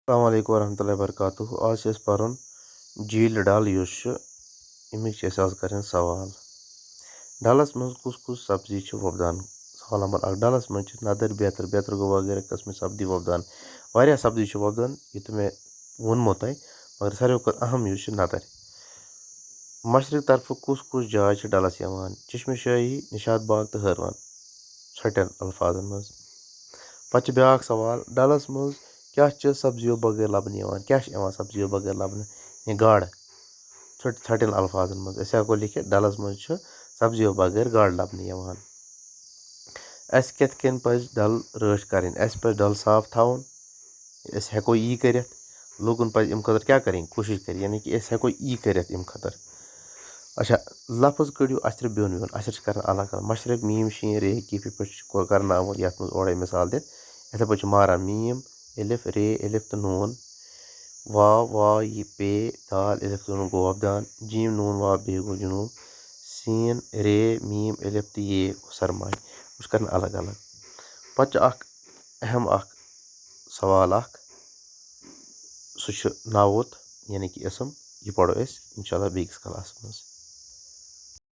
السلام علیکم ورحمتہ اللہ وبرکاتہ آز چھِ أسۍ پَرُن جھیٖل ڈل یُس چھُ اَمِکۍ چھِ أسۍ آز کَرٕنۍ سوال ڈلس منٛز کُس کُس سبزی چھِ وۄپدان سوال نمبر 1 ڈلس منٛز چھِ نَدٕرۍ بیتر گوٚو وغیرہ قٕسمٕچ سبزی وۄپدان واریاہ سبزی چھِ وۄپدان یہِ تہِ مےٚ ووٚنمو تۄہہِ مگر ساروی کھۄتہٕ اہم یُس چھُ نَدٕرۍ مشرق طرفہٕ کُس کُس جاے چھِ ڈلس یِوان چشمہ شاہی نِشاط باغ تہٕ ہٲروَن ژھۄٹٮ۪ن الفاظن منٛز پتہٕ چھِ بیٛاکھ سوال ڈلس منٛز کیٛاہ چھِ سبزیو بغٲر لبنہٕ یِوان کیٛاہ چھِ یِوان سبزیو بغٲر لبنہٕ یا گاڈٕ ژھۄٹٮ۪ن الفاظن منٛز أسۍ ہٮ۪کو لیکھِتھ ڈلس منٛز چھُ سبزیو بغٲر گاڈٕ لبنہٕ یِوان اَسہِ کِتھ کٔنۍ پزِ ڈل رٲچھ کرٕنۍ اَسہِ پزِ ڈل صاف تھاوُن أسۍ ہٮ۪کو یی کٔرِتھ لوٗکن پزِ اَمہِ خٲطرٕ کیٛاہ کرٕنۍ کوٗشِش کٔرِتھ یعنی کہِ أسۍ ہٮ۪کو یی کٔرِتھ اَمہِ خٲطرٕ اچھا لفظ کٔڑِو اَثرِ بیوٚن ویوٚن اَثر چھِ کران الگ الگ مشرق میٖم شیٖن رے کیٖفہِ پٮ۪ٹھ چھُ کرنہٕ آمُت یتھ منٛز اورَے مِثال دِتھ یِتھٕے پٲٹھۍ چھُ ماران میٖم الف رے الف تہٕ نوٗن واو یہِ پے دال الف تہٕ نوٗن گوٚو وۄپدان جیٖم نوٗن واو بیٚیہِ گوٚو جنوٗب سیٖن رے میٖم الف تہٕ یے گوٚو سرمایہِ یہِ چھُ کران الگ الگ پتہٕ چھُ اکھ اہم اکھ سوال اکھ سُہ چھُ ناوُت یعنی کہِ اسم یہِ پرو أسۍ انشاء اللہ بیٚکِس کلاسس منٛز